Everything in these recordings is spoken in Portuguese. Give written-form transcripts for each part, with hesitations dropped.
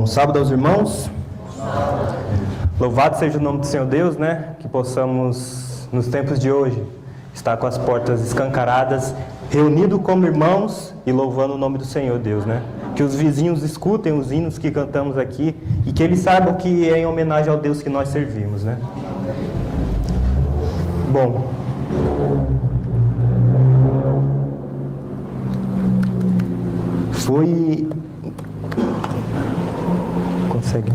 Bom sábado aos irmãos. Louvado seja o nome do Senhor Deus, né? Que possamos, nos tempos de hoje, estar com as portas escancaradas, reunidos como irmãos e louvando o nome do Senhor Deus, né? Que os vizinhos escutem os hinos que cantamos aqui e que eles saibam que é em homenagem ao Deus que nós servimos, né? Bom, consegue.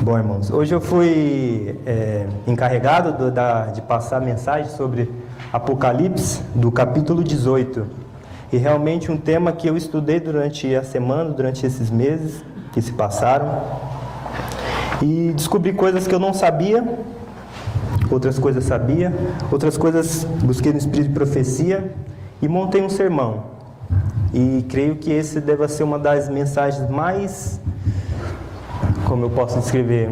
Bom, irmãos, hoje eu fui encarregado de passar a mensagem sobre Apocalipse, do capítulo 18. E realmente um tema que eu estudei durante a semana, durante esses meses que se passaram. E descobri coisas que eu não sabia, outras coisas sabia, outras coisas busquei no espírito de profecia e montei um sermão. E creio que esse deva ser uma das mensagens mais, como eu posso descrever,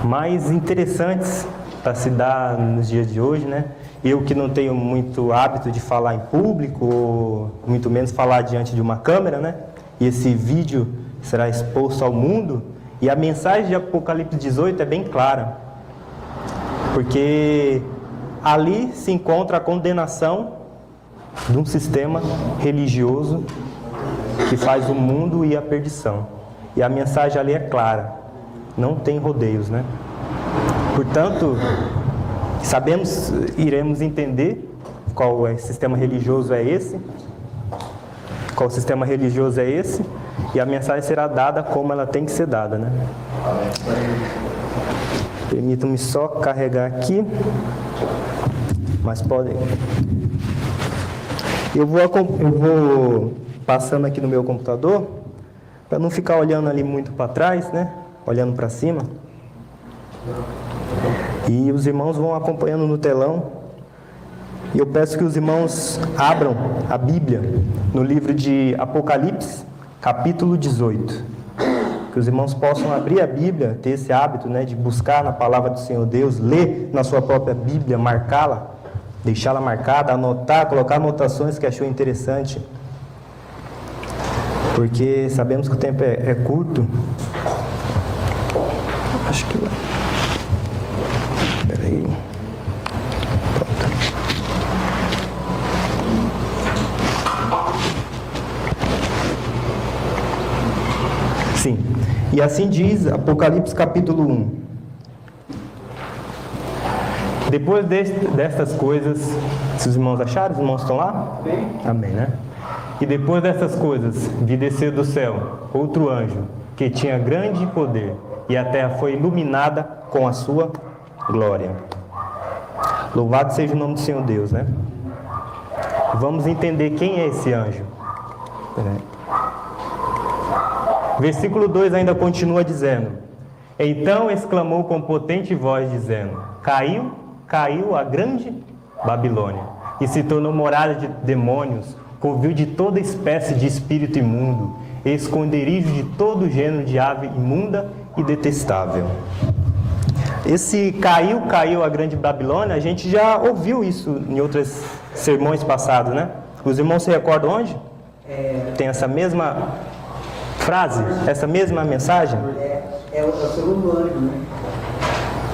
mais interessantes para se dar nos dias de hoje, né? Eu que não tenho muito hábito de falar em público, ou muito menos falar diante de uma câmera, né? E esse vídeo será exposto ao mundo. E a mensagem de Apocalipse 18 é bem clara, porque ali se encontra a condenação de um sistema religioso que faz o mundo e a perdição. E a mensagem ali é clara, não tem rodeios, né? Portanto, sabemos, iremos entender qual sistema religioso é esse, qual sistema religioso é esse, e a mensagem será dada como ela tem que ser dada, né? Permitam-me só carregar aqui, mas podem. Eu vou passando aqui no meu computador, para não ficar olhando ali muito para trás, né? Olhando para cima. E os irmãos vão acompanhando no telão. E eu peço que os irmãos abram a Bíblia no livro de Apocalipse, capítulo 18. Que os irmãos possam abrir a Bíblia, ter esse hábito, né, de buscar na palavra do Senhor Deus, ler na sua própria Bíblia, marcá-la, deixá-la marcada, anotar, colocar anotações que achou interessante. Porque sabemos que o tempo é curto. Acho que vai. Espera aí. Sim. E assim diz Apocalipse capítulo 1. Depois destas coisas, se os irmãos acharam, os irmãos estão lá? Amém, né? E depois dessas coisas, vi descer do céu outro anjo, que tinha grande poder, e a terra foi iluminada com a sua glória. Louvado seja o nome do Senhor Deus, né? Vamos entender quem é esse anjo. Versículo 2 ainda continua dizendo: então exclamou com potente voz, dizendo: caiu a grande Babilônia, e se tornou morada de demônios, covil de toda espécie de espírito imundo, esconderijo de todo gênero de ave imunda e detestável. Esse caiu a grande Babilônia, a gente já ouviu isso em outros sermões passados, né? Os irmãos se recordam onde? Tem essa mesma frase, essa mesma mensagem? É o segundo anjo, né?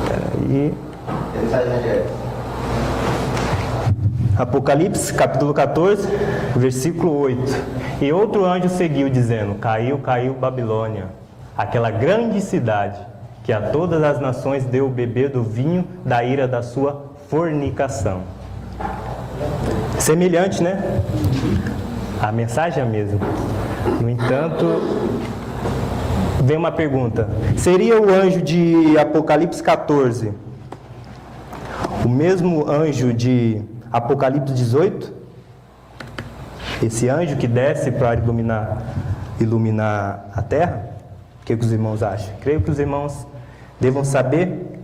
Peraí. Apocalipse, capítulo 14, versículo 8. E outro anjo seguiu, dizendo: caiu Babilônia, aquela grande cidade, que a todas as nações deu beber do vinho da ira da sua fornicação. Semelhante, né? A mensagem é a mesma. No entanto, vem uma pergunta: seria o anjo de Apocalipse 14 o mesmo anjo de Apocalipse 18? Esse anjo que desce para iluminar a terra? O que os irmãos acham? Creio que os irmãos devam saber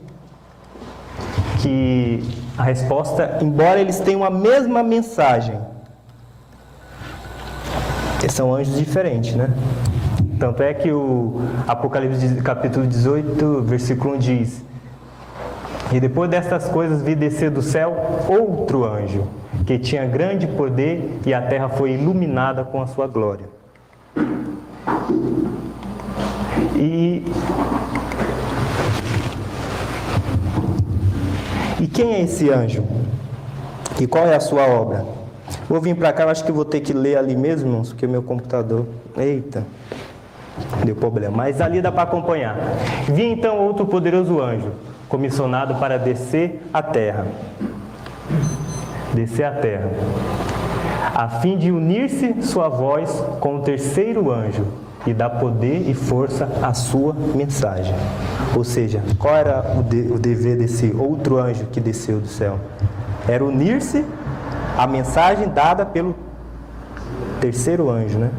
que a resposta, embora eles tenham a mesma mensagem, são anjos diferentes, né? Tanto é que o Apocalipse capítulo 18, versículo 1 diz: e depois destas coisas vi descer do céu outro anjo, que tinha grande poder, e a terra foi iluminada com a sua glória. E quem é esse anjo? E qual é a sua obra? Vou vir para cá, eu acho que vou ter que ler ali mesmo, irmãos, porque o meu computador... Eita, deu problema. Mas ali dá para acompanhar. Vi então outro poderoso anjo, comissionado para descer à terra, a fim de unir-se sua voz com o terceiro anjo e dar poder e força à sua mensagem. Ou seja, qual era o dever desse outro anjo que desceu do céu? Era unir-se à mensagem dada pelo terceiro anjo, né?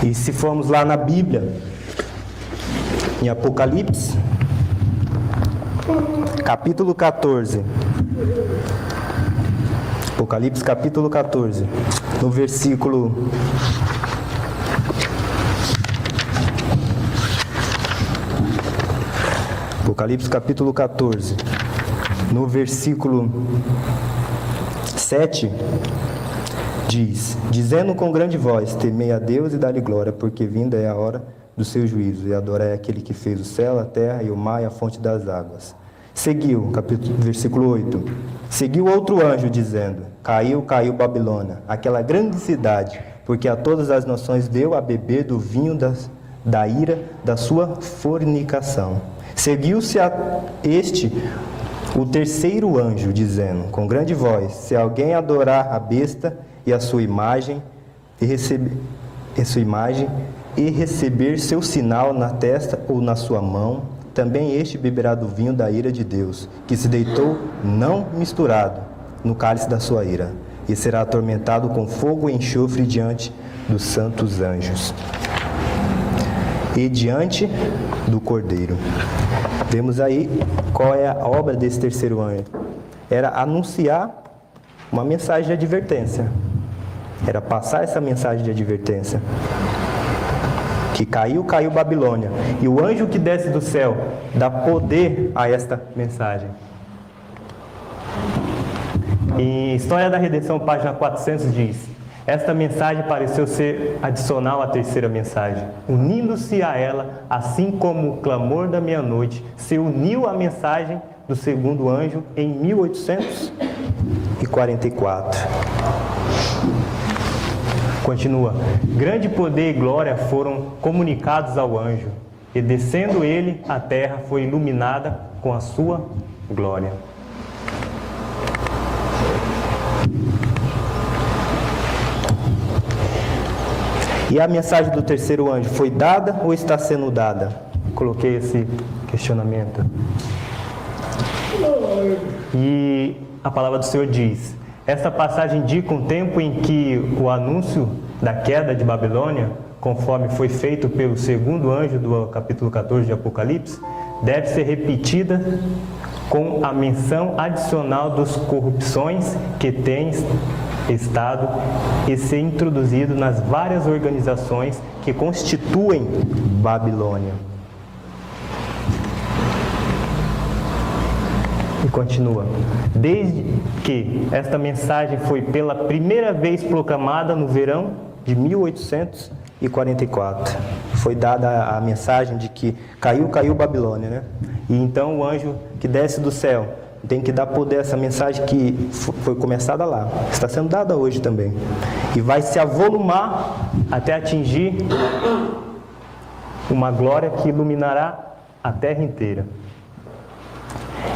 E se formos lá na Bíblia, em Apocalipse, capítulo 14. Apocalipse, capítulo 14, no versículo... Apocalipse, capítulo 14, no versículo 7, diz: dizendo com grande voz, temei a Deus e dá-lhe glória, porque vinda é a hora do seu juízo, e adorai aquele que fez o céu, a terra e o mar e a fonte das águas. Seguiu, versículo 8, seguiu outro anjo dizendo: caiu, caiu Babilônia, aquela grande cidade, porque a todas as nações deu a beber do vinho da ira da sua fornicação. Seguiu-se a este o terceiro anjo, dizendo com grande voz: se alguém adorar a besta e a sua imagem, e receber seu sinal na testa ou na sua mão, também este beberá do vinho da ira de Deus, que se deitou não misturado no cálice da sua ira, e será atormentado com fogo e enxofre diante dos santos anjos e diante do Cordeiro. Vemos aí qual é a obra desse terceiro anjo. Era anunciar uma mensagem de advertência. Era passar essa mensagem de advertência. Que caiu, caiu Babilônia. E o anjo que desce do céu dá poder a esta mensagem. Em História da Redenção, página 400, diz: esta mensagem pareceu ser adicional à terceira mensagem, unindo-se a ela, assim como o clamor da meia-noite se uniu à mensagem do segundo anjo em 1844. Continua: grande poder e glória foram comunicados ao anjo, e descendo ele, a terra foi iluminada com a sua glória. E a mensagem do terceiro anjo foi dada ou está sendo dada? Coloquei esse questionamento. E a palavra do Senhor diz: esta passagem indica um tempo em que o anúncio da queda de Babilônia, conforme foi feito pelo segundo anjo do capítulo 14 de Apocalipse, deve ser repetida com a menção adicional das corrupções que têm estado e ser introduzido nas várias organizações que constituem Babilônia. E continua: desde que esta mensagem foi pela primeira vez proclamada no verão de 1844, foi dada a mensagem de que caiu, caiu Babilônia, né? E então o anjo que desce do céu tem que dar poder a essa mensagem que foi começada lá, está sendo dada hoje também, e vai se avolumar até atingir uma glória que iluminará a terra inteira.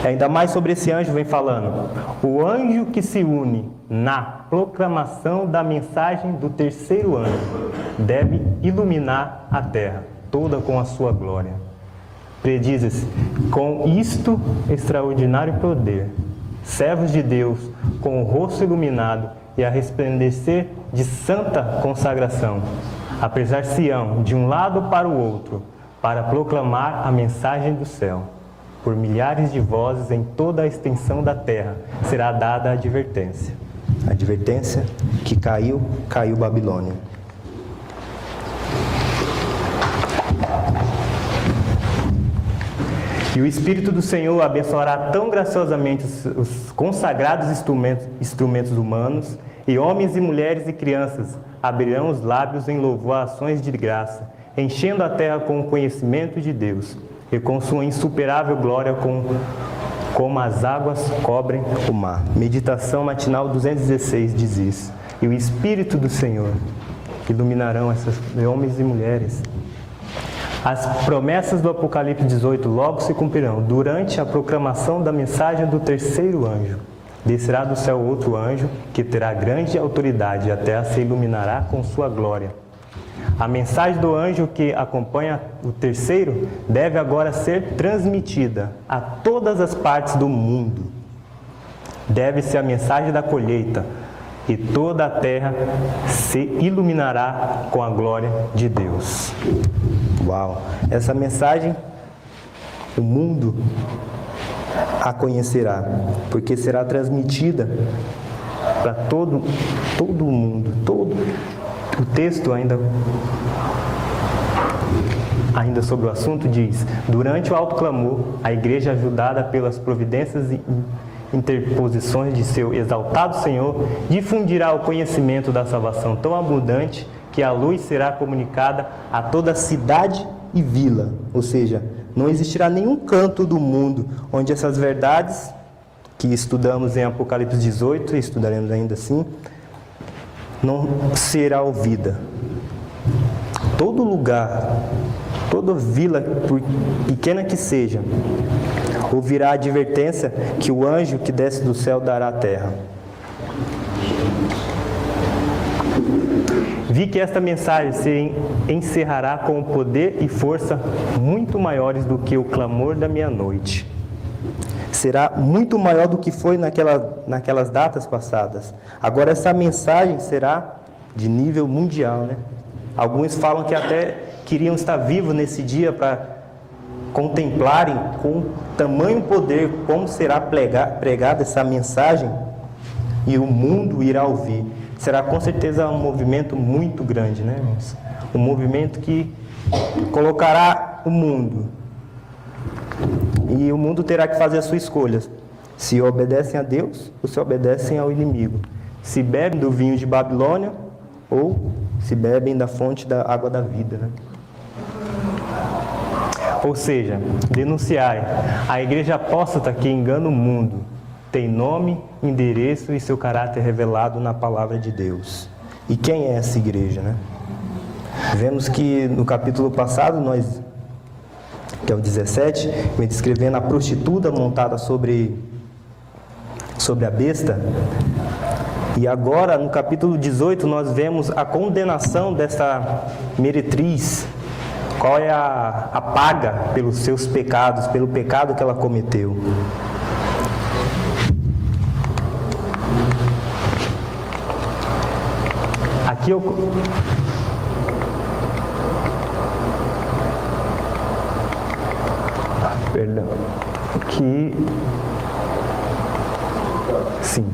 Ainda mais sobre esse anjo vem falando: o anjo que se une na proclamação da mensagem do terceiro anjo deve iluminar a terra toda com a sua glória. Predizes: com isto extraordinário poder, servos de Deus com o rosto iluminado e a resplandecer de santa consagração, apressar-se-ão de um lado para o outro, para proclamar a mensagem do céu. Por milhares de vozes em toda a extensão da terra será dada a advertência. A advertência que caiu, caiu Babilônia. E o Espírito do Senhor abençoará tão graciosamente os consagrados instrumentos humanos, e homens e mulheres e crianças abrirão os lábios em louvor a ações de graça, enchendo a terra com o conhecimento de Deus, e com sua insuperável glória como as águas cobrem o mar. Meditação matinal 216 diz isso. E o Espírito do Senhor iluminarão esses homens e mulheres. As promessas do Apocalipse 18 logo se cumprirão. Durante a proclamação da mensagem do terceiro anjo, descerá do céu outro anjo, que terá grande autoridade, e a terra se iluminará com sua glória. A mensagem do anjo que acompanha o terceiro deve agora ser transmitida a todas as partes do mundo. Deve ser a mensagem da colheita, e toda a terra se iluminará com a glória de Deus. Uau! Essa mensagem, o mundo a conhecerá, porque será transmitida para todo o mundo. Todo o texto ainda sobre o assunto diz: durante o alto clamor, a igreja, ajudada pelas providências e interposições de seu exaltado Senhor, difundirá o conhecimento da salvação tão abundante que a luz será comunicada a toda cidade e vila. Ou seja, não existirá nenhum canto do mundo onde essas verdades que estudamos em Apocalipse 18, e estudaremos ainda assim, não será ouvida. Todo lugar, toda vila, por pequena que seja, ouvirá a advertência que o anjo que desce do céu dará à terra. Vi que esta mensagem se encerrará com poder e força muito maiores do que o clamor da meia-noite. Será muito maior do que foi naquelas datas passadas. Agora essa mensagem será de nível mundial, né? Alguns falam que até queriam estar vivos nesse dia para contemplarem com tamanho poder como será pregada essa mensagem, e o mundo irá ouvir. Será com certeza um movimento muito grande, né, irmãos? Um movimento que colocará o mundo. E o mundo terá que fazer as suas escolhas. Se obedecem a Deus ou se obedecem ao inimigo. Se bebem do vinho de Babilônia ou se bebem da fonte da água da vida, né? Ou seja, denunciai. A igreja apóstata que engana o mundo tem nome, endereço e seu caráter revelado na palavra de Deus. E quem é essa igreja, né? Vemos que no capítulo passado, que é o 17, vem descrevendo a prostituta montada sobre a besta. E agora, no capítulo 18, nós vemos a condenação dessa meretriz. Qual é a paga pelos seus pecados, pelo pecado que ela cometeu. Aqui eu... Perdão. Aqui... Sim.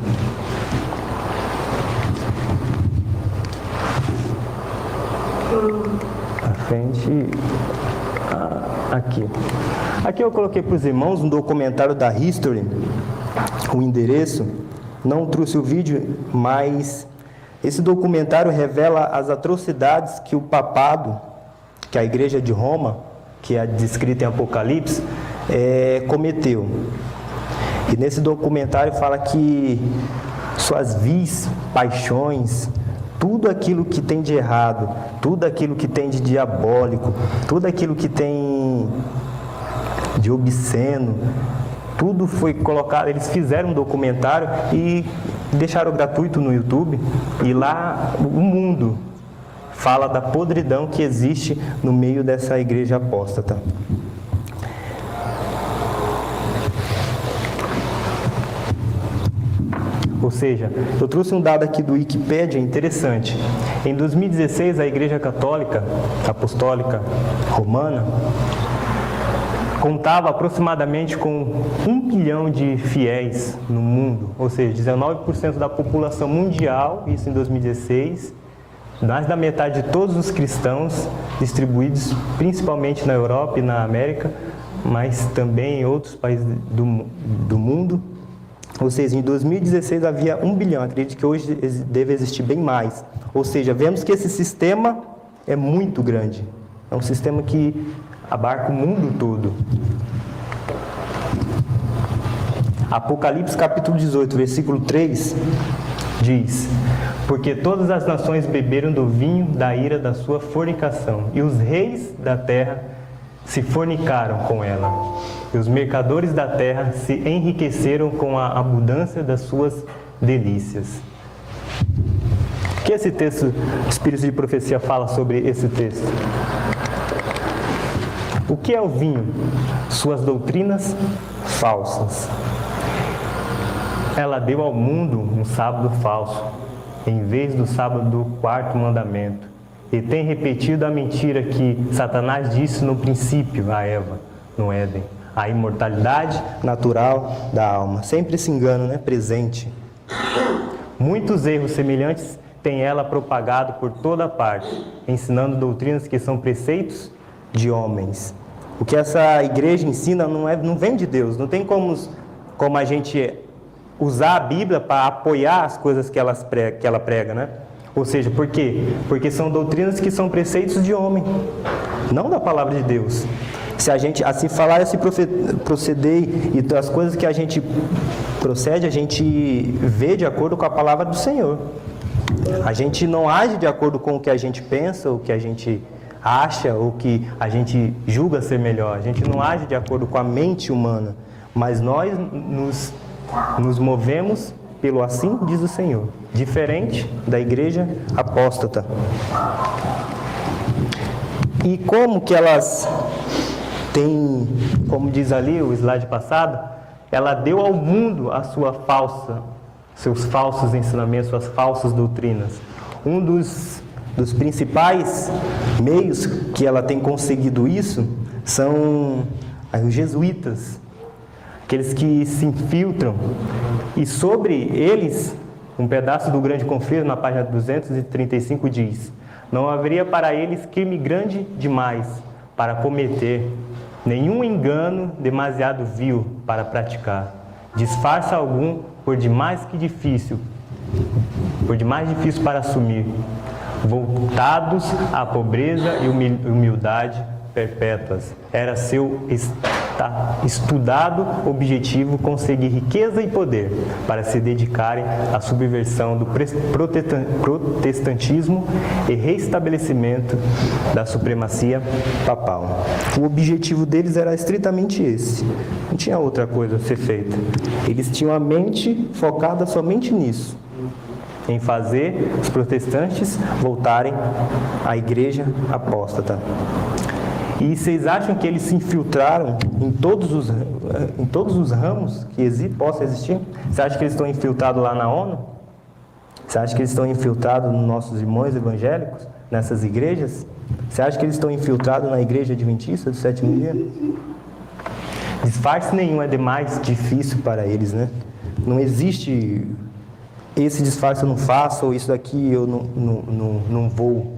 À frente... Aqui eu coloquei para os irmãos um documentário da History, o endereço. Não trouxe o vídeo, mas esse documentário revela as atrocidades que o papado, que a igreja de Roma, que é descrita em Apocalipse, cometeu. E nesse documentário fala que suas vis, paixões, tudo aquilo que tem de errado, tudo aquilo que tem de diabólico, tudo aquilo que tem de obsceno, tudo foi colocado. Eles fizeram um documentário e deixaram gratuito no YouTube, e lá o mundo fala da podridão que existe no meio dessa igreja apóstata. Ou seja, eu trouxe um dado aqui do Wikipedia interessante. Em 2016, a Igreja Católica Apostólica Romana contava aproximadamente com 1 bilhão de fiéis no mundo, ou seja, 19% da população mundial, isso em 2016, mais da metade de todos os cristãos distribuídos principalmente na Europa e na América, mas também em outros países do mundo. Ou seja, em 2016 havia 1 bilhão, acredito que hoje deve existir bem mais. Ou seja, vemos que esse sistema é muito grande. É um sistema que abarca o mundo todo. Apocalipse capítulo 18, versículo 3, diz: porque todas as nações beberam do vinho da ira da sua fornicação, e os reis da terra se fornicaram com ela, e os mercadores da terra se enriqueceram com a abundância das suas delícias. O que esse texto, o Espírito de Profecia, fala sobre esse texto? O que é o vinho? Suas doutrinas falsas. Ela deu ao mundo um sábado falso, em vez do sábado do quarto mandamento. E tem repetido a mentira que Satanás disse no princípio a Eva, no Éden. A imortalidade natural da alma. Sempre esse engano, né? Presente. Muitos erros semelhantes tem ela propagado por toda parte, ensinando doutrinas que são preceitos de homens. O que essa igreja ensina não vem de Deus. Não tem como a gente usar a Bíblia para apoiar as coisas que ela prega, né? Ou seja, por quê? Porque são doutrinas que são preceitos de homem, não da palavra de Deus. Se a gente assim falar, se proceder e as coisas que a gente procede, a gente vê de acordo com a palavra do Senhor. A gente não age de acordo com o que a gente pensa, o que a gente acha, ou que a gente julga ser melhor. A gente não age de acordo com a mente humana, mas nós nos movemos pelo assim diz o Senhor, diferente da igreja apóstata. E como que elas têm, como diz ali o slide passado, ela deu ao mundo seus falsos ensinamentos, suas falsas doutrinas. Um dos principais meios que ela tem conseguido isso são os jesuítas, aqueles que se infiltram. E sobre eles, um pedaço do Grande Conflito, na página 235, diz: não haveria para eles crime grande demais para cometer, nenhum engano demasiado vil para praticar, disfarce algum por demais difícil para assumir, voltados à pobreza e humildade perpétuas. Era seu estudado objetivo conseguir riqueza e poder para se dedicarem à subversão do protestantismo e reestabelecimento da supremacia papal. O objetivo deles era estritamente esse. Não tinha outra coisa a ser feita. Eles tinham a mente focada somente nisso, em fazer os protestantes voltarem à igreja apóstata. E vocês acham que eles se infiltraram em todos os ramos que possa existir? Você acha que eles estão infiltrados lá na ONU? Você acha que eles estão infiltrados nos nossos irmãos evangélicos, nessas igrejas? Você acha que eles estão infiltrados na igreja adventista do sétimo dia? Disfarce nenhum é demais difícil para eles, né? Não existe esse disfarce eu não faço, ou isso daqui eu não vou.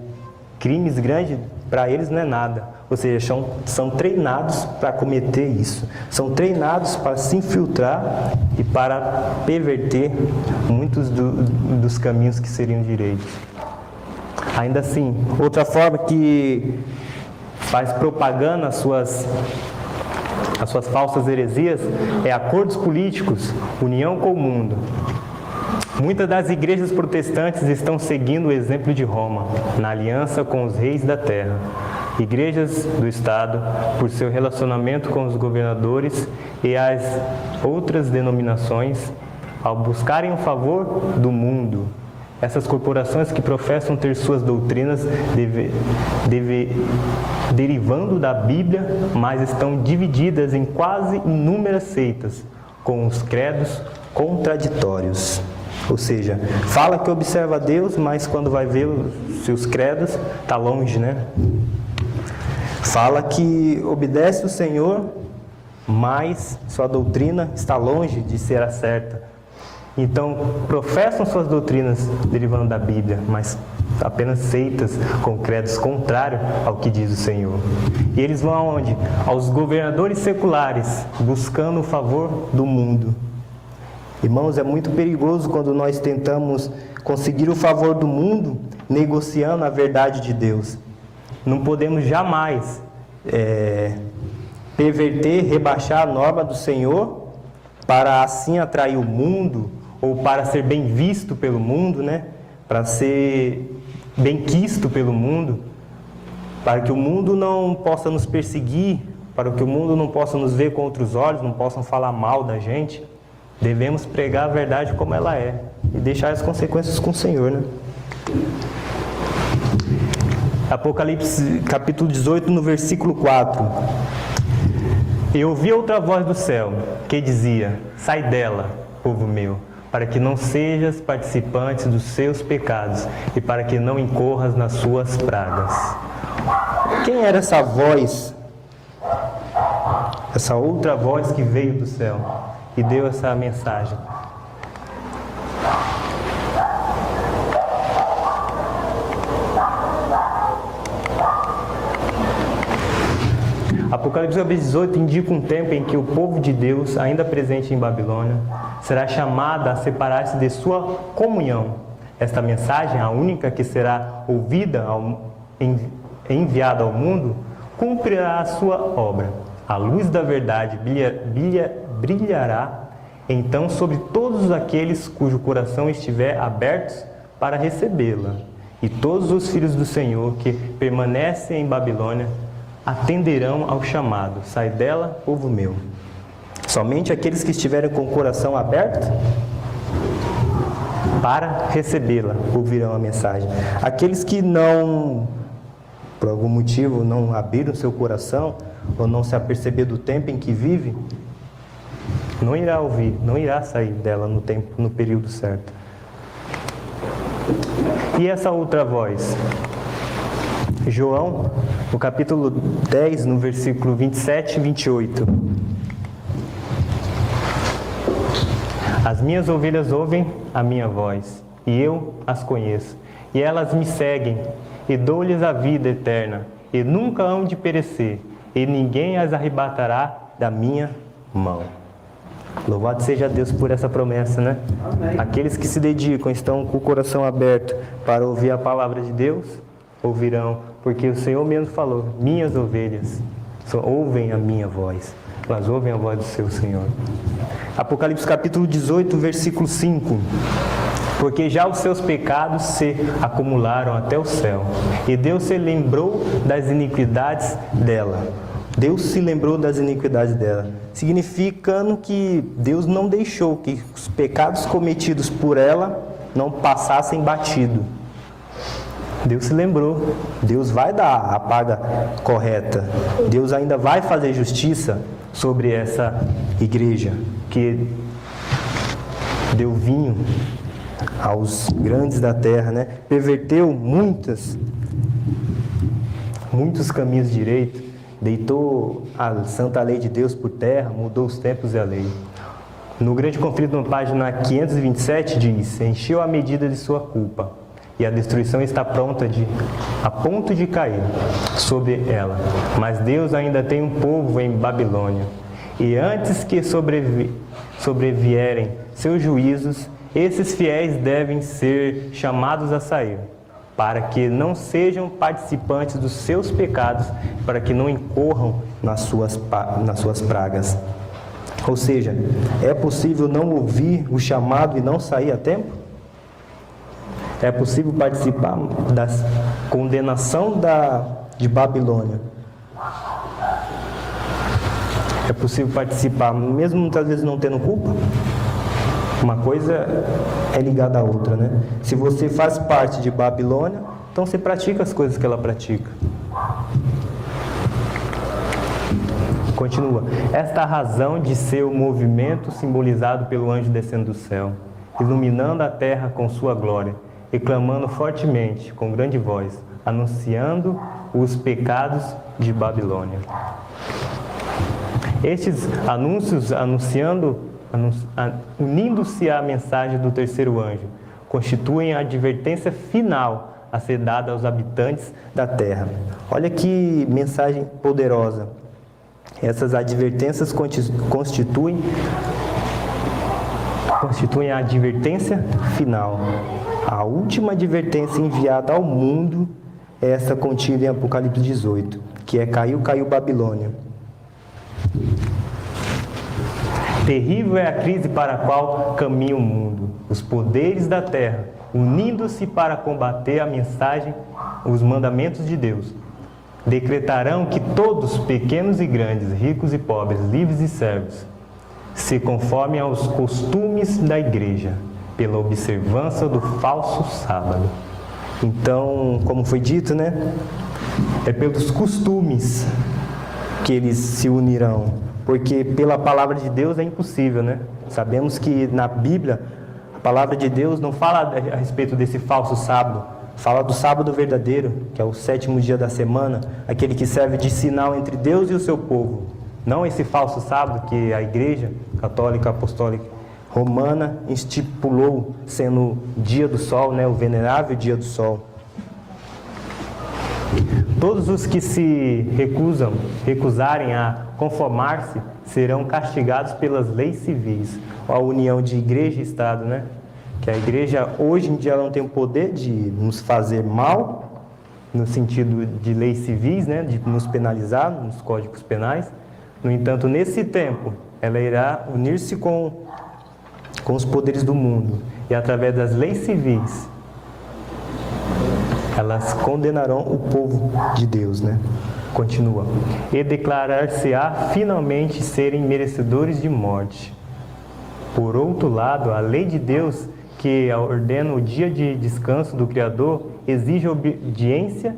Crimes grandes para eles não é nada. Ou seja, são treinados para cometer isso. São treinados para se infiltrar e para perverter muitos dos caminhos que seriam direitos. Ainda assim, outra forma que faz propaganda às suas falsas heresias é acordos políticos, união com o mundo. Muitas das igrejas protestantes estão seguindo o exemplo de Roma, na aliança com os reis da terra. Igrejas do Estado, por seu relacionamento com os governadores e as outras denominações, ao buscarem o favor do mundo. Essas corporações que professam ter suas doutrinas derivando da Bíblia, mas estão divididas em quase inúmeras seitas, com os credos contraditórios. Ou seja, fala que observa Deus, mas quando vai ver os seus credos, está longe, né? Fala que obedece o Senhor, mas sua doutrina está longe de ser a certa. Então, professam suas doutrinas derivando da Bíblia, mas apenas seitas com credos contrários ao que diz o Senhor. E eles vão aonde? Aos governadores seculares, buscando o favor do mundo. Irmãos, é muito perigoso quando nós tentamos conseguir o favor do mundo negociando a verdade de Deus. Não podemos jamais perverter, rebaixar a norma do Senhor para assim atrair o mundo ou para ser bem visto pelo mundo, né? Para ser bem quisto pelo mundo, para que o mundo não possa nos perseguir, para que o mundo não possa nos ver com outros olhos, não possam falar mal da gente. Devemos pregar a verdade como ela é e deixar as consequências com o Senhor, né? Apocalipse capítulo 18, no versículo 4. Eu ouvi outra voz do céu que dizia: sai dela, povo meu, para que não sejas participante dos seus pecados e para que não incorras nas suas pragas. Quem era essa voz? Essa outra voz que veio do céu e deu essa mensagem. Apocalipse 18 indica um tempo em que o povo de Deus, ainda presente em Babilônia, será chamado a separar-se de sua comunhão. Esta mensagem, a única que será ouvida, enviada ao mundo, cumprirá a sua obra. A luz da verdade brilhará então sobre todos aqueles cujo coração estiver aberto para recebê-la. E todos os filhos do Senhor que permanecem em Babilônia atenderão ao chamado: sai dela, povo meu. Somente aqueles que estiverem com o coração aberto para recebê-la ouvirão a mensagem. Aqueles que não, por algum motivo, não abriram seu coração ou não se aperceber do tempo em que vive, não irá ouvir, não irá sair dela no período certo. E essa outra voz? João, no capítulo 10, no versículo 27 e 28. As minhas ovelhas ouvem a minha voz, e eu as conheço, e elas me seguem, e dou-lhes a vida eterna, e nunca hão de perecer, e ninguém as arrebatará da minha mão. Louvado seja Deus por essa promessa, né? Amém. Aqueles que se dedicam, estão com o coração aberto para ouvir a palavra de Deus, ouvirão, porque o Senhor mesmo falou: minhas ovelhas ouvem a minha voz, elas ouvem a voz do seu Senhor. Apocalipse capítulo 18, versículo 5. Porque já os seus pecados se acumularam até o céu, e Deus se lembrou das iniquidades dela. Deus se lembrou das iniquidades dela, significando que Deus não deixou que os pecados cometidos por ela não passassem batido. Deus se lembrou, Deus vai dar a paga correta, Deus ainda vai fazer justiça sobre essa igreja que deu vinho aos grandes da terra, né? Perverteu muitos caminhos direitos, deitou a santa lei de Deus por terra, mudou os tempos e a lei. No grande conflito, na página 527, diz: encheu a medida de sua culpa, e a destruição está a ponto de cair sobre ela. Mas Deus ainda tem um povo em Babilônia, e antes que sobrevierem seus juízos, esses fiéis devem ser chamados a sair, para que não sejam participantes dos seus pecados, para que não incorram nas suas pragas. Ou seja, é possível não ouvir o chamado e não sair a tempo? É possível participar da condenação de Babilônia? É possível participar, mesmo muitas vezes não tendo culpa? Uma coisa é ligada à outra, né? Se você faz parte de Babilônia, então você pratica as coisas que ela pratica. Continua. Esta razão de ser o movimento simbolizado pelo anjo descendo do céu, iluminando a terra com sua glória, e clamando fortemente, com grande voz, anunciando os pecados de Babilônia. Estes anúncios, unindo-se à mensagem do terceiro anjo, constituem a advertência final a ser dada aos habitantes da terra. Olha que mensagem poderosa. Essas advertências constituem a advertência final. A última advertência enviada ao mundo é essa contida em Apocalipse 18, que é caiu Babilônia. Terrível é a crise para a qual caminha o mundo. Os poderes da terra, unindo-se para combater a mensagem, os mandamentos de Deus, decretarão que todos, pequenos e grandes, ricos e pobres, livres e servos, se conformem aos costumes da igreja, pela observância do falso sábado. Então, como foi dito, né? É pelos costumes que eles se unirão, porque pela palavra de Deus é impossível, né? Sabemos que na Bíblia, a palavra de Deus não fala a respeito desse falso sábado, fala do sábado verdadeiro, que é o 7º dia da semana, aquele que serve de sinal entre Deus e o seu povo. Não esse falso sábado que a Igreja Católica Apostólica Romana estipulou sendo o dia do sol, né? O venerável dia do sol. Todos os que se recusarem a conformar-se, serão castigados pelas leis civis. A união de igreja e Estado, né? Que a igreja hoje em dia ela não tem o poder de nos fazer mal, no sentido de leis civis, né? De nos penalizar nos códigos penais. No entanto, nesse tempo, ela irá unir-se com os poderes do mundo. E através das leis civis, elas condenarão o povo de Deus, né? Continua. E declarar-se-á finalmente serem merecedores de morte. Por outro lado, a lei de Deus, que ordena o dia de descanso do Criador, exige obediência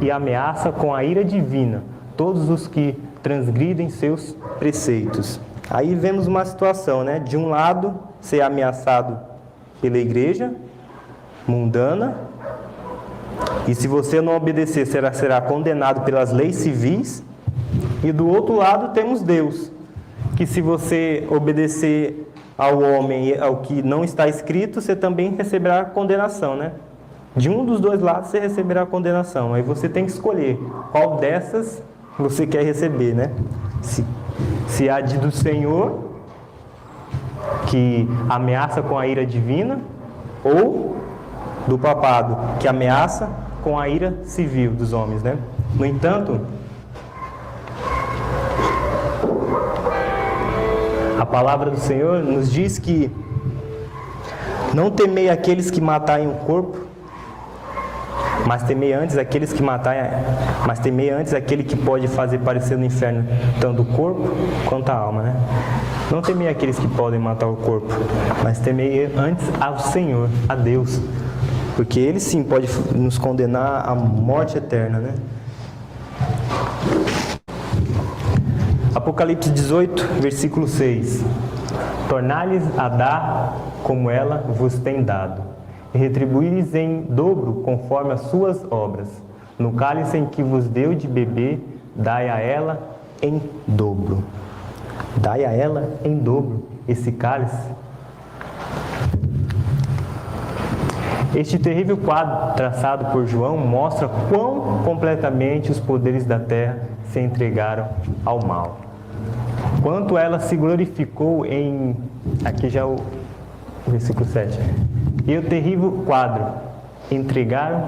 e ameaça com a ira divina todos os que transgridem seus preceitos. Aí vemos uma situação, né? De um lado, ser ameaçado pela igreja mundana, e se você não obedecer, será condenado pelas leis civis. E do outro lado temos Deus, que se você obedecer ao homem e ao que não está escrito, você também receberá condenação, né? De um dos dois lados você receberá condenação. Aí você tem que escolher qual dessas você quer receber, né? Se a do Senhor, que ameaça com a ira divina, ou do papado, que ameaça com a ira civil dos homens, né? No entanto, a palavra do Senhor nos diz que não temei aqueles que matarem o corpo, mas temei antes aqueles que matarem, mas temei antes aquele que pode fazer parecer no inferno tanto o corpo quanto a alma, né? Não temei aqueles que podem matar o corpo, mas temei antes ao Senhor, a Deus, porque Ele sim pode nos condenar à morte eterna, né? Apocalipse 18, versículo 6. Tornar-lhes a dar como ela vos tem dado, e retribuir-lhes em dobro conforme as suas obras. No cálice em que vos deu de beber, dai a ela em dobro. Dai a ela em dobro esse cálice. Este terrível quadro traçado por João mostra quão completamente os poderes da terra se entregaram ao mal. Quanto ela se glorificou em... Aqui já o versículo 7. E o terrível quadro entregaram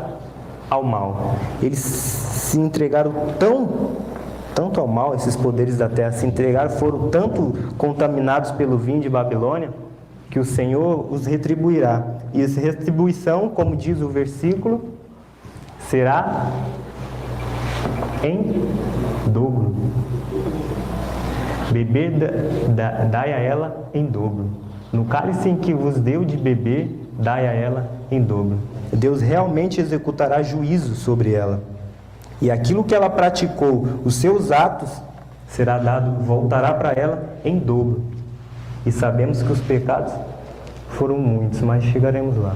ao mal. Eles se entregaram tanto ao mal, esses poderes da terra se entregaram, foram tanto contaminados pelo vinho de Babilônia, que o Senhor os retribuirá. E essa retribuição, como diz o versículo, será em dobro. Beber dai a ela em dobro. No cálice em que vos deu de beber, dai a ela em dobro. Deus realmente executará juízo sobre ela. E aquilo que ela praticou, os seus atos, será dado, voltará para ela em dobro. E sabemos que os pecados foram muitos, mas chegaremos lá.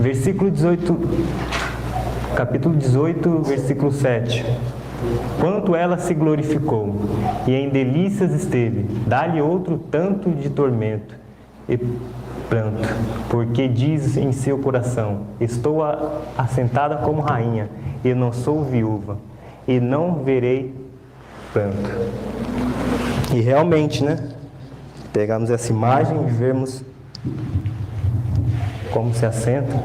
Versículo 18, capítulo 18, versículo 7. Quanto ela se glorificou, e em delícias esteve, dá-lhe outro tanto de tormento, pranto, porque diz em seu coração: estou assentada como rainha, e não sou viúva, e não verei pranto. E realmente, né? Pegamos essa imagem e vemos como se assenta.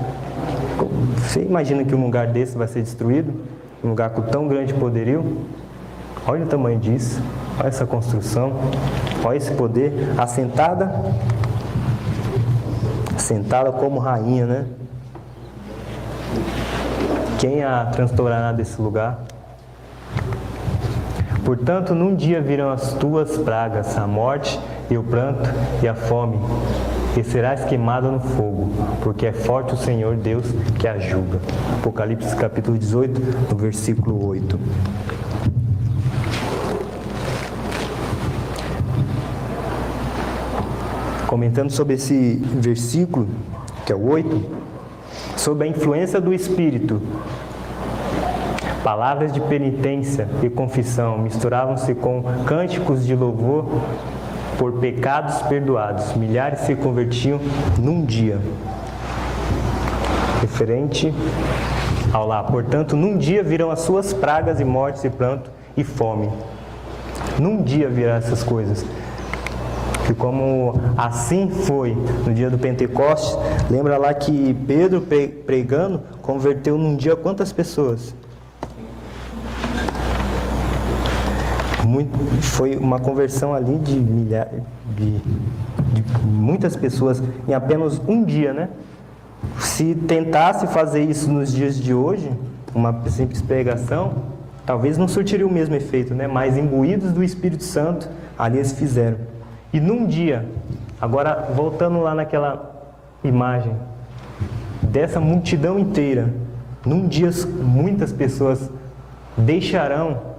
Você imagina que um lugar desse vai ser destruído? Um lugar com tão grande poderio? Olha o tamanho disso, olha essa construção, olha esse poder. Assentada como rainha, né? Quem a transtornará desse lugar? Portanto, num dia virão as tuas pragas, a morte e o pranto e a fome, e serás queimado no fogo, porque é forte o Senhor Deus que a julga. Apocalipse capítulo 18, no versículo 8. Comentando sobre esse versículo, que é o 8, sobre a influência do Espírito, palavras de penitência e confissão misturavam-se com cânticos de louvor por pecados perdoados. Milhares se convertiam num dia. Referente ao lá. Portanto, num dia virão as suas pragas e mortes e pranto e fome. Num dia virão essas coisas. E como assim foi no dia do Pentecostes, lembra lá que Pedro pregando converteu num dia quantas pessoas? Foi uma conversão ali de milhares, de muitas pessoas em apenas um dia, né? Se tentasse fazer isso nos dias de hoje, uma simples pregação, talvez não surtiria o mesmo efeito, né? Mas imbuídos do Espírito Santo, ali eles fizeram. E num dia, agora voltando lá naquela imagem, dessa multidão inteira, num dia muitas pessoas deixarão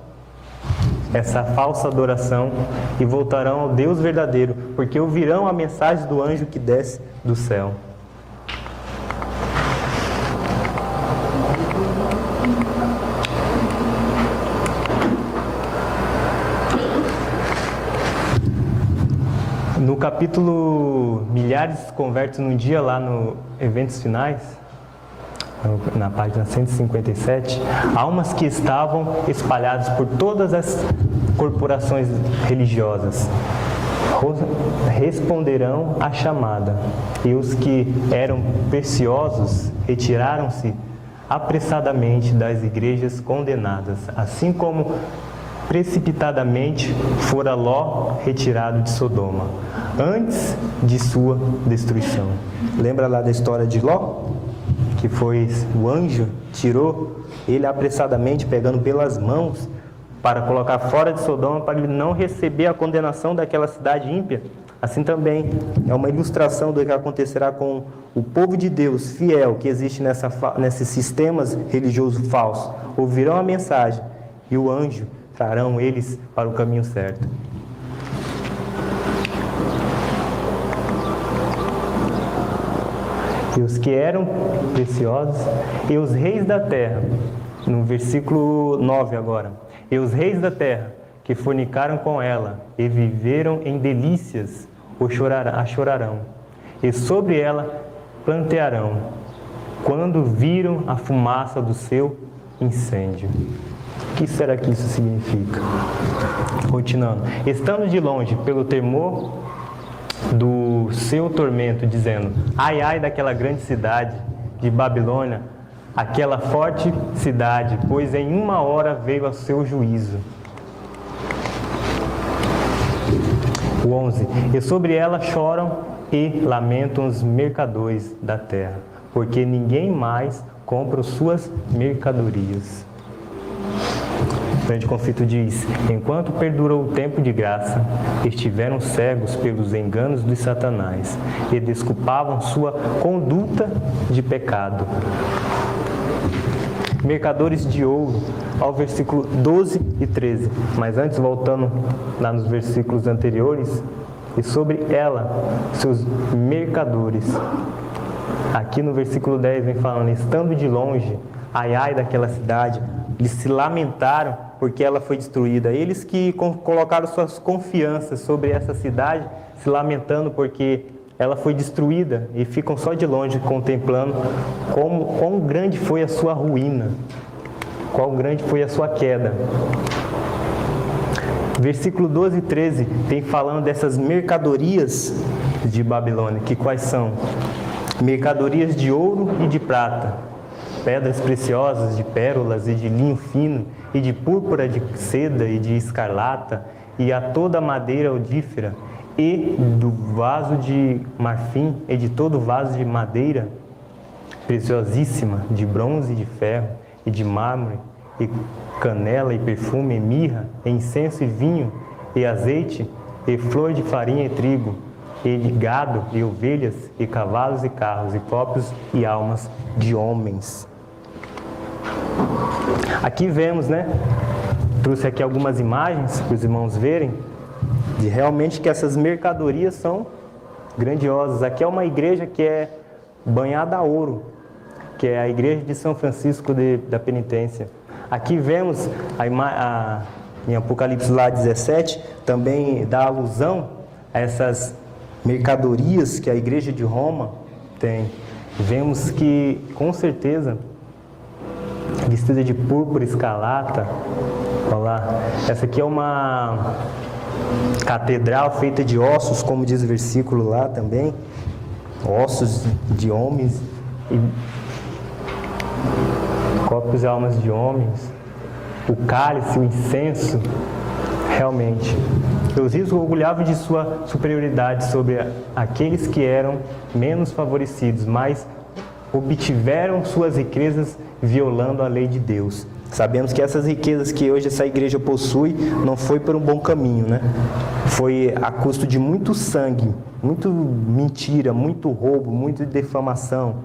essa falsa adoração e voltarão ao Deus verdadeiro, porque ouvirão a mensagem do anjo que desce do céu. No capítulo Milhares se convertem num dia, lá no Eventos Finais, na página 157, almas que estavam espalhadas por todas as corporações religiosas responderão à chamada, e os que eram preciosos retiraram-se apressadamente das igrejas condenadas, assim como precipitadamente fora Ló retirado de Sodoma, antes de sua destruição. Lembra lá da história de Ló? Que foi o anjo, tirou ele apressadamente, pegando pelas mãos, para colocar fora de Sodoma, para ele não receber a condenação daquela cidade ímpia. Assim também é uma ilustração do que acontecerá com o povo de Deus fiel, que existe nesses sistemas religiosos falsos. Ouvirão a mensagem e o anjo trarão eles para o caminho certo. E os que eram preciosos, e os reis da terra, no versículo 9 agora, e os reis da terra que fornicaram com ela e viveram em delícias, a chorarão, e sobre ela plantearão, quando viram a fumaça do seu incêndio. O que será que isso significa? Continuando, estando de longe pelo temor do seu tormento, dizendo: ai, ai daquela grande cidade de Babilônia, aquela forte cidade, pois em uma hora veio ao seu juízo. O 11. E sobre ela choram e lamentam os mercadores da terra, porque ninguém mais compra suas mercadorias. O grande conflito diz: enquanto perdurou o tempo de graça, estiveram cegos pelos enganos de Satanás e desculpavam sua conduta de pecado. Mercadores de ouro, ao versículo 12 e 13. Mas antes, voltando lá nos versículos anteriores, e sobre ela, seus mercadores. Aqui no versículo 10 vem falando: estando de longe, ai, ai daquela cidade, eles se lamentaram porque ela foi destruída. Eles que colocaram suas confianças sobre essa cidade, se lamentando porque ela foi destruída e ficam só de longe contemplando quão grande foi a sua ruína, quão grande foi a sua queda. Versículo 12 e 13 tem falando dessas mercadorias de Babilônia, que quais são? Mercadorias de ouro e de prata, pedras preciosas, de pérolas e de linho fino, e de púrpura, de seda e de escarlata, e a toda madeira odífera, e do vaso de marfim, e de todo vaso de madeira preciosíssima, de bronze e de ferro, e de mármore, e canela, e perfume, e mirra, e incenso, e vinho, e azeite, e flor de farinha e trigo, e de gado, e ovelhas, e cavalos, e carros, e próprios, e almas de homens. Aqui vemos, né? Trouxe aqui algumas imagens para os irmãos verem, de realmente que essas mercadorias são grandiosas. Aqui é uma igreja que é banhada a ouro, que é a igreja de São Francisco da Penitência. Aqui vemos em Apocalipse lá 17, também dá alusão a essas mercadorias que a igreja de Roma tem. Vemos que, com certeza, vestida de púrpura escarlata, olha lá, essa aqui é uma catedral feita de ossos, como diz o versículo lá também, ossos de homens e corpos e almas de homens, o cálice, o incenso, realmente. Os rios orgulhavam de sua superioridade sobre aqueles que eram menos favorecidos, mas obtiveram suas riquezas violando a lei de Deus. Sabemos que essas riquezas que hoje essa igreja possui não foi por um bom caminho, né? Foi a custo de muito sangue, muito mentira, muito roubo, muita defamação,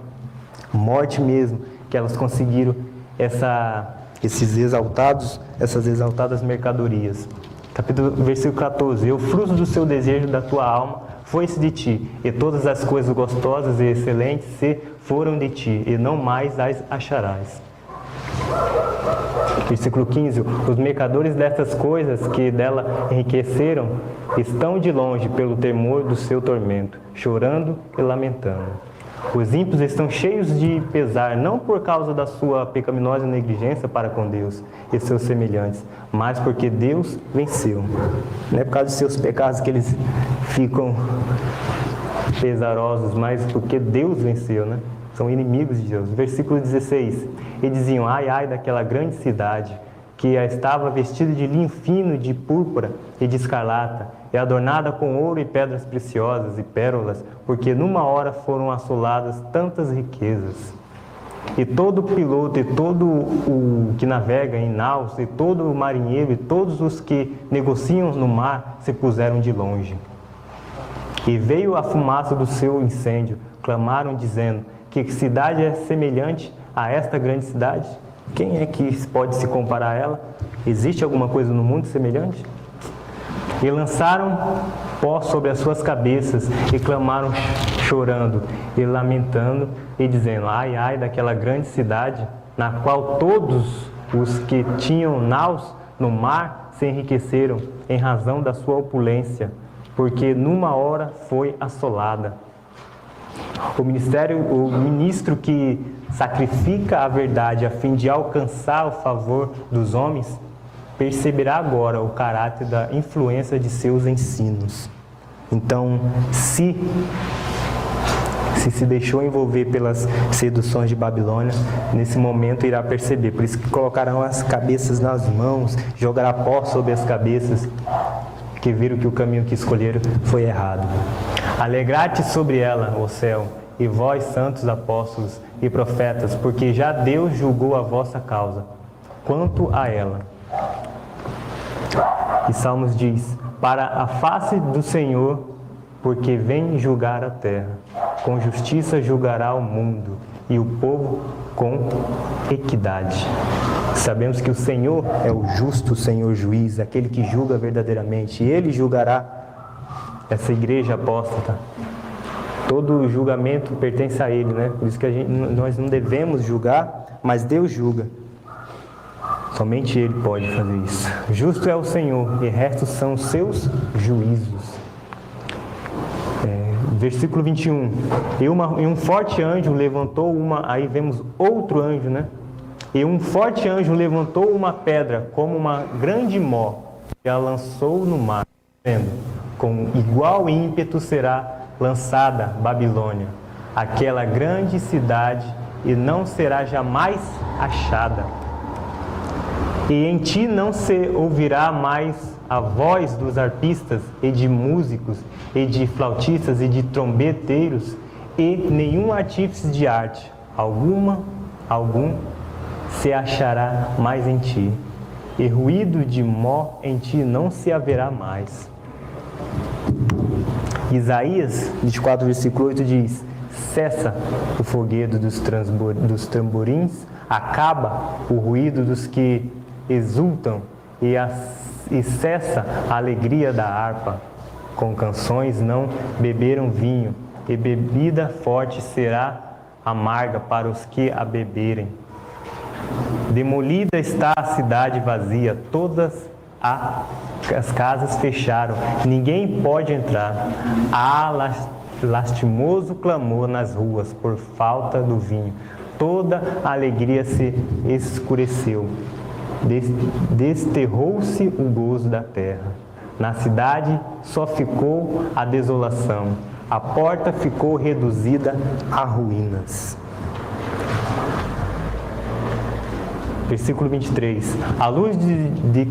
morte mesmo, que elas conseguiram essas exaltadas mercadorias. Versículo 14: E o fruto do seu desejo da tua alma foi-se de ti, e todas as coisas gostosas e excelentes se foram de ti, e não mais as acharás. Versículo 15: Os mercadores dessas coisas que dela enriqueceram estão de longe pelo temor do seu tormento, chorando e lamentando. Os ímpios estão cheios de pesar, não por causa da sua pecaminosa negligência para com Deus e seus semelhantes, mas porque Deus venceu. Não é por causa de seus pecados que eles ficam pesarosos, mas porque Deus venceu, né? São inimigos de Deus. Versículo 16: E diziam: Ai, ai daquela grande cidade, que estava vestida de linho fino, de púrpura e de escarlata, e adornada com ouro e pedras preciosas e pérolas, porque numa hora foram assoladas tantas riquezas. E todo piloto, e todo o que navega em naus, e todo o marinheiro, e todos os que negociam no mar, se puseram de longe. E veio a fumaça do seu incêndio, clamaram dizendo: Que cidade é semelhante a esta grande cidade? Quem é que pode se comparar a ela? Existe alguma coisa no mundo semelhante? E lançaram pó sobre as suas cabeças, e clamaram chorando e lamentando, e dizendo: Ai, ai daquela grande cidade, na qual todos os que tinham naus no mar se enriqueceram em razão da sua opulência, porque numa hora foi assolada. O ministro que sacrifica a verdade a fim de alcançar o favor dos homens, perceberá agora o caráter da influência de seus ensinos. Então, se deixou envolver pelas seduções de Babilônia, nesse momento irá perceber. Por isso que colocarão as cabeças nas mãos, jogará pó sobre as cabeças, que viram que o caminho que escolheram foi errado. Alegrai-te sobre ela, ó céu, e vós, santos apóstolos e profetas, porque já Deus julgou a vossa causa. Quanto a ela. E Salmos diz: Para a face do Senhor, porque vem julgar a terra. Com justiça julgará o mundo, e o povo com equidade. Sabemos que o Senhor é o justo Senhor juiz, aquele que julga verdadeiramente. E Ele julgará essa igreja apóstata. Todo julgamento pertence a Ele, né? Por isso que nós não devemos julgar, mas Deus julga. Somente Ele pode fazer isso. Justo é o Senhor, e restos são os seus juízos. Versículo 21. E um forte anjo levantou uma... Aí vemos outro anjo, né? E um forte anjo levantou uma pedra como uma grande mó e a lançou no mar, dizendo: com igual ímpeto será lançada Babilônia, aquela grande cidade, e não será jamais achada. E em ti não se ouvirá mais a voz dos arpistas, e de músicos, e de flautistas, e de trombeteiros, e nenhum artífice de arte algum se achará mais em ti, e ruído de mó em ti não se haverá mais. Isaías 24, versículo 8 diz: cessa o foguedo dos tamborins, acaba o ruído dos que exultam, e cessa a alegria da harpa. Com canções não beberam vinho, e bebida forte será amarga para os que a beberem. Demolida está a cidade vazia, todas as casas fecharam, ninguém pode entrar. Há lastimoso clamor nas ruas por falta do vinho, toda a alegria se escureceu. Desterrou-se o gozo da terra. Na cidade só ficou a desolação, a porta ficou reduzida a ruínas. Versículo 23. A luz de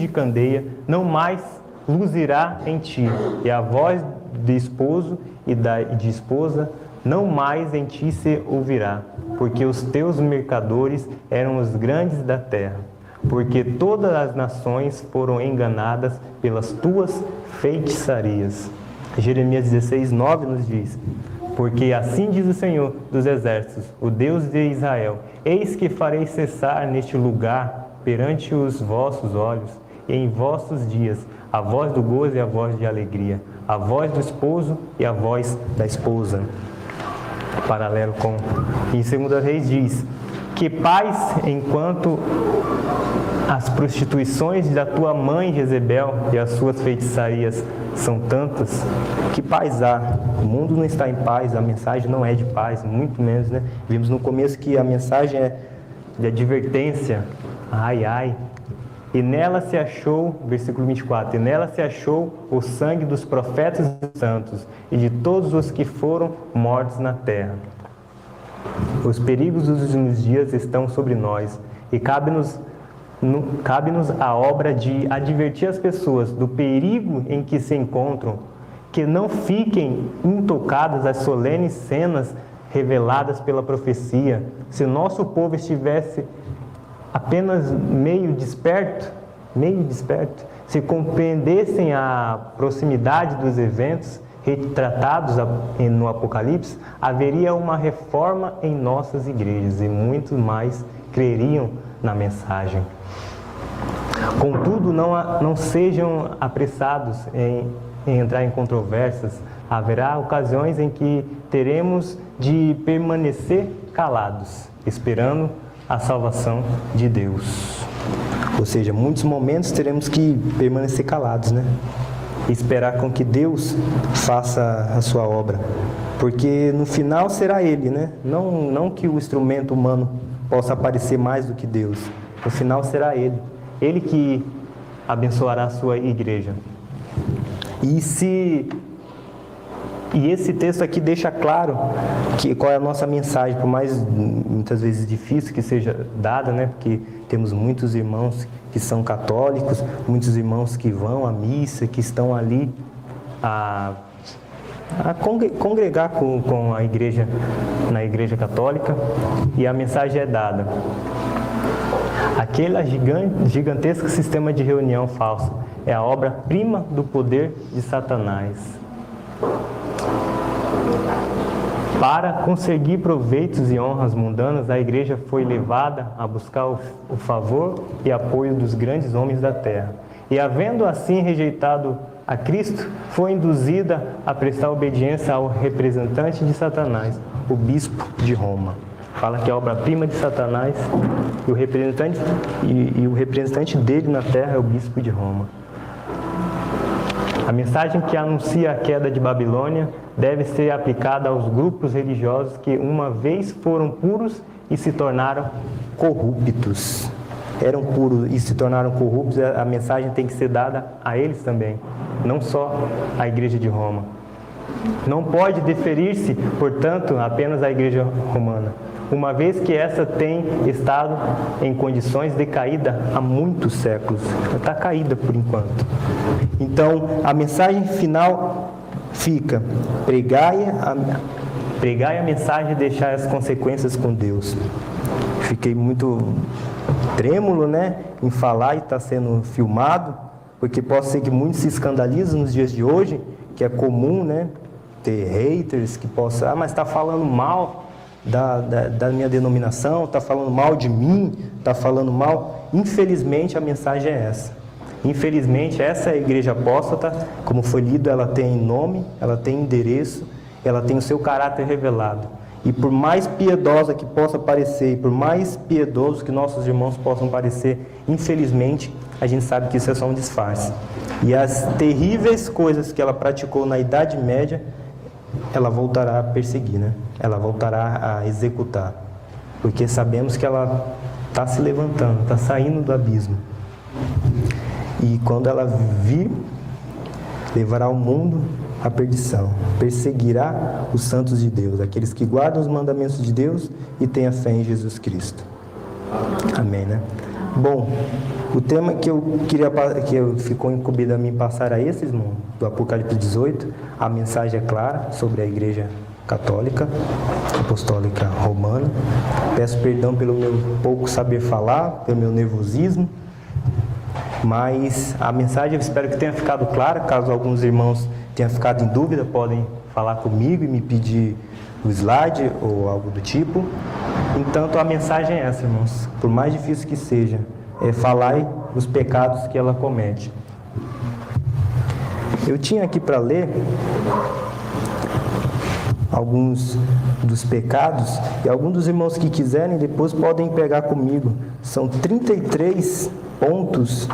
candeia não mais luzirá em ti, e a voz de esposo e de esposa não mais em ti se ouvirá, porque os teus mercadores eram os grandes da terra, porque todas as nações foram enganadas pelas tuas feitiçarias. Jeremias 16, 9 nos diz: porque assim diz o Senhor dos exércitos, o Deus de Israel: eis que farei cessar neste lugar, perante os vossos olhos, e em vossos dias, a voz do gozo e a voz de alegria, a voz do esposo e a voz da esposa. Paralelo com... Em 2 Reis diz: que paz enquanto as prostituições da tua mãe Jezebel e as suas feitiçarias são tantas. Que paz há? O mundo não está em paz, a mensagem não é de paz, muito menos, né? Vimos no começo que a mensagem é de advertência. Ai, ai. E nela se achou, versículo 24, e nela se achou o sangue dos profetas e santos, e de todos os que foram mortos na terra. Os perigos dos últimos dias estão sobre nós, e cabe-nos a obra de advertir as pessoas do perigo em que se encontram, que não fiquem intocadas as solenes cenas reveladas pela profecia. Se nosso povo estivesse apenas meio desperto, se compreendessem a proximidade dos eventos retratados no Apocalipse, haveria uma reforma em nossas igrejas e muitos mais creriam na mensagem. Contudo, não sejam apressados em entrar em controvérsias. Haverá ocasiões em que teremos de permanecer calados, esperando a salvação de Deus. Ou seja, muitos momentos teremos que permanecer calados, né? E esperar com que Deus faça a sua obra. Porque no final será Ele, né? Não que o instrumento humano possa aparecer mais do que Deus. No final será Ele. Ele que abençoará a sua igreja. E esse texto aqui deixa claro qual é a nossa mensagem, por mais muitas vezes difícil que seja dada, né? Porque temos muitos irmãos que são católicos, muitos irmãos que vão à missa, que estão ali a congregar com a igreja, na igreja católica, e a mensagem é dada. Aquele gigantesco sistema de reunião falso é a obra-prima do poder de Satanás. Para conseguir proveitos e honras mundanas, a igreja foi levada a buscar o favor e apoio dos grandes homens da terra. E havendo assim rejeitado a Cristo, foi induzida a prestar obediência ao representante de Satanás, o bispo de Roma. Fala que é a obra-prima de Satanás e o representante dele na terra é o bispo de Roma. A mensagem que anuncia a queda de Babilônia deve ser aplicada aos grupos religiosos que uma vez foram puros e se tornaram corruptos. Eram puros e se tornaram corruptos, a mensagem tem que ser dada a eles também, não só à igreja de Roma. Não pode deferir-se, portanto, apenas à igreja romana, uma vez que essa tem estado em condições decaídas há muitos séculos. Ela está caída por enquanto. Então, a mensagem final fica: pregai a mensagem e deixai as consequências com Deus. Fiquei muito trêmulo, né, em falar e está sendo filmado, porque pode ser que muitos se escandalizem nos dias de hoje, que é comum, né, ter haters que possam, mas está falando mal da minha denominação, está falando mal de mim, está falando mal. Infelizmente a mensagem é essa. Infelizmente essa é a igreja apóstata, como foi lido, ela tem nome, ela tem endereço, ela tem o seu caráter revelado. E por mais piedosa que possa parecer, e por mais piedosos que nossos irmãos possam parecer, infelizmente, a gente sabe que isso é só um disfarce. E as terríveis coisas que ela praticou na Idade Média, ela voltará a perseguir, né? Ela voltará a executar. Porque sabemos que ela está se levantando, está saindo do abismo. E quando ela vir, levará o mundo à perdição, perseguirá os santos de Deus, aqueles que guardam os mandamentos de Deus e têm a fé em Jesus Cristo. Amém, né? Bom, o tema que ficou incumbido a mim passar a esses, irmão, do Apocalipse 18, a mensagem é clara sobre a Igreja Católica, Apostólica Romana. Peço perdão pelo meu pouco saber falar, pelo meu nervosismo, mas a mensagem eu espero que tenha ficado clara. Caso alguns irmãos tenham ficado em dúvida, podem falar comigo e me pedir o slide ou algo do tipo. Entanto, a mensagem é essa, irmãos. Por mais difícil que seja, é falar os pecados que ela comete. Eu tinha aqui para ler alguns dos pecados, e alguns dos irmãos que quiserem depois podem pegar comigo. São 33 pontos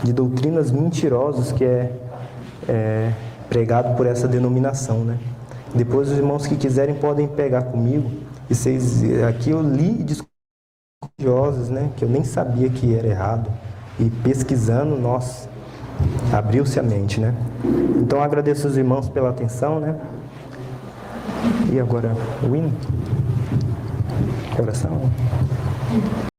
de doutrinas mentirosas que é pregado por essa denominação, né? Depois os irmãos que quiserem podem pegar comigo. E vocês, aqui eu li discussões, né, que eu nem sabia que era errado. E pesquisando, nossa, abriu-se a mente, né? Então agradeço os irmãos pela atenção, né? E agora, o hino? Oração.